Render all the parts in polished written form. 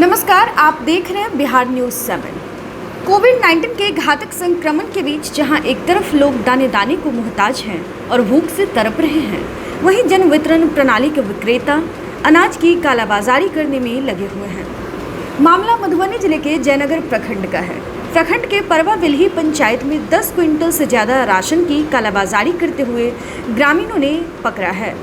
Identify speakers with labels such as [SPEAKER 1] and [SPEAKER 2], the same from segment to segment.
[SPEAKER 1] नमस्कार, आप देख रहे हैं बिहार न्यूज़ 7। कोविड-19 के घातक संक्रमण के बीच जहां एक तरफ लोग दाने दाने को मुहताज हैं और भूख से तड़प रहे हैं, वहीं जन वितरण प्रणाली के विक्रेता अनाज की कालाबाजारी करने में लगे हुए हैं। मामला मधुबनी जिले के जयनगर प्रखंड का है। प्रखंड के परवा बिल्ही पंचायत में 10 क्विंटल से ज़्यादा राशन की कालाबाजारी करते हुए ग्रामीणों ने पकड़ा है।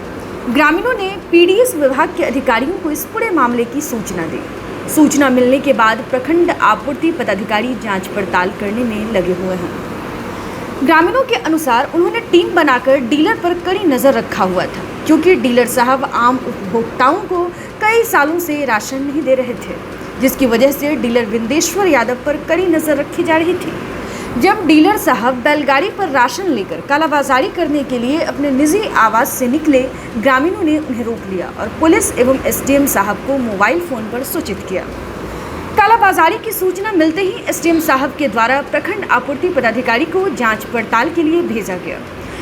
[SPEAKER 1] ग्रामीणों ने पीडीएस विभाग के अधिकारियों को इस पूरे मामले की सूचना दी। सूचना मिलने के बाद प्रखंड आपूर्ति पदाधिकारी जांच पड़ताल करने में लगे हुए हैं। ग्रामीणों के अनुसार उन्होंने टीम बनाकर डीलर पर कड़ी नज़र रखा हुआ था, क्योंकि डीलर साहब आम उपभोक्ताओं को कई सालों से राशन नहीं दे रहे थे, जिसकी वजह से डीलर विंदेश्वर यादव पर कड़ी नज़र रखी जा रही थी। जब डीलर साहब बैलगाड़ी पर राशन लेकर कालाबाजारी करने के लिए अपने निजी आवास से निकले, ग्रामीणों ने उन्हें रोक लिया और पुलिस एवं एसडीएम साहब को मोबाइल फोन पर सूचित किया। कालाबाजारी की सूचना मिलते ही एसडीएम साहब के द्वारा प्रखंड आपूर्ति पदाधिकारी को जांच पड़ताल के लिए भेजा गया,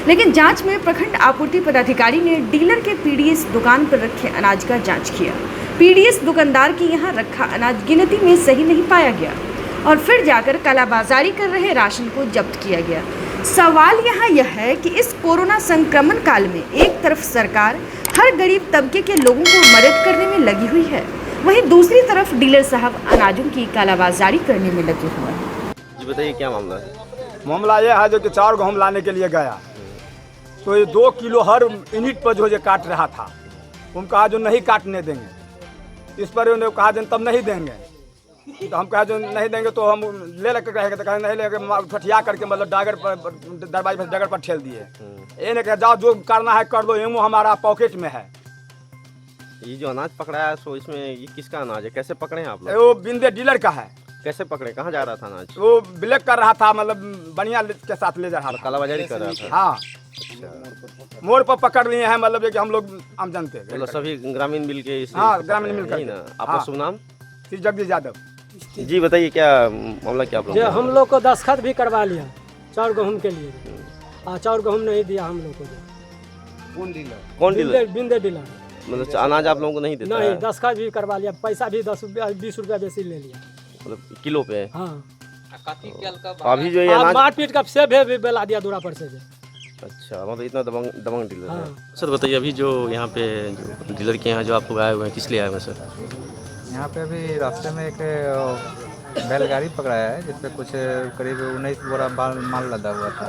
[SPEAKER 1] लेकिन जांच में प्रखंड आपूर्ति पदाधिकारी ने डीलर के पीडीएस दुकान पर रखे अनाज का जाँच किया। पीडीएस दुकानदार के यहाँ रखा अनाज गिनती में सही नहीं पाया गया और फिर जाकर कालाबाजारी कर रहे राशन को जब्त किया गया। सवाल यहाँ यह है कि इस कोरोना संक्रमण काल में एक तरफ सरकार हर गरीब तबके के लोगों को मदद करने में लगी हुई है, वहीं दूसरी तरफ डीलर साहब अनाजों की कालाबाजारी करने में लगे हुए हैं।
[SPEAKER 2] जी बताइए, क्या मामला है?
[SPEAKER 3] मामला यह है जो कि 4 गेहूँ लाने के लिए गया, तो ये 2 किलो हर यूनिट पर जो ये काट रहा था। हम कहा जो नहीं काटने देंगे, इस पर उन्होंने कहा जो तब नहीं देंगे। तो हम कहा जो नहीं देंगे तो हम ले लेकर रहेंगे, तो कहे नहीं लेकर ठठिया करके मतलब डागर पर दरवाजे पर डागर पर ठेल दिए। ये नहीं कहा जाओ जो करना है कर दो, एमओ हमारा पॉकेट में है।
[SPEAKER 2] ये जो अनाज पकड़ा है सो इसमें ये किसका अनाज है? कैसे पकड़े हैं आप लोग?
[SPEAKER 3] वो बिंदे डीलर का है।
[SPEAKER 2] कैसे पकड़े? कहाँ जा रहा था अनाज?
[SPEAKER 3] वो ब्लैक कर रहा था, मतलब बढ़िया के साथ ले जा रहा था।
[SPEAKER 2] कालाबाजारी कर रहा था?
[SPEAKER 3] हाँ,
[SPEAKER 2] अच्छा।
[SPEAKER 3] मोड़ पर पकड़ लिए हैं, मतलब कि हम लोग आम जानते हैं।
[SPEAKER 2] मतलब सभी ग्रामीण मिल के
[SPEAKER 3] हाँ, ग्रामीण मिल कर।
[SPEAKER 2] ना। आपका शुभ नाम?
[SPEAKER 3] श्री जगदीश यादव।
[SPEAKER 2] जी बताइए, क्या मामला क्या आप लोग?
[SPEAKER 4] हम लोग को दस्तखत भी करवा लिया 4 गेहूँ के लिए, 4 गेहूँ नहीं दिया हम लोग को।
[SPEAKER 2] कौन डीलर?
[SPEAKER 4] बिंदे डीलर।
[SPEAKER 2] मतलब अनाज आप लोगों को नहीं देता?
[SPEAKER 4] नहीं, दस्तखत भी करवा लिया, पैसा भी 10-20 रुपया बेसी ले लिया।
[SPEAKER 2] मतलब किलो पे?
[SPEAKER 4] हाँ।
[SPEAKER 2] अभी जो ये अनाज
[SPEAKER 4] मारपीट का से भी बेला दिया दूरा पर से।
[SPEAKER 2] अच्छा, मतलब इतना दबंग डीलर है। सर बताइए, अभी जो यहाँ पे जो डीलर के यहाँ जो आप लोग आए हुए हैं, किस लिए आए हुए हैं सर?
[SPEAKER 5] यहाँ पे अभी रास्ते में एक बैलगाड़ी पकड़ाया है, जिसपे कुछ करीब 19 बोरा माल लदा हुआ था।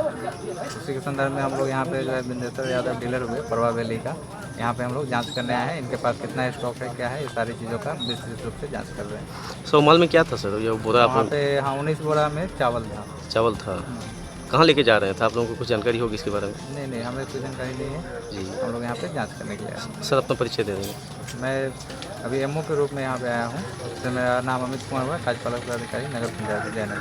[SPEAKER 5] उसी के संदर्भ में हम लोग यहाँ पे जो है विंदेश्वर यादव डीलर हुए परवा बेली का, यहाँ पे हम लोग जांच करने आए हैं। इनके पास कितना स्टॉक है, क्या है, ये सारी चीज़ों का विस्तृत रूप से जांच कर रहे हैं।
[SPEAKER 2] सो माल में क्या था सर? ये बोरा
[SPEAKER 5] वहाँ पे 19 बोरा में चावल था।
[SPEAKER 2] चावल था? कहाँ लेके जा रहे थे? आप लोगों को कुछ जानकारी होगी इसके बारे में?
[SPEAKER 5] नहीं, हमें कोई जानकारी नहीं है जी। हम लोग यहाँ पे जाँच करने के लिए आए हैं।
[SPEAKER 2] सर अपना परिचय दे देंगे।
[SPEAKER 5] मैं अभी एमओ के रूप में यहाँ पे आया हूँ। इससे मेरा नाम अमित कुमार हुआ, कार्यपालक पदाधिकारी नगर पंचायत जयनगर।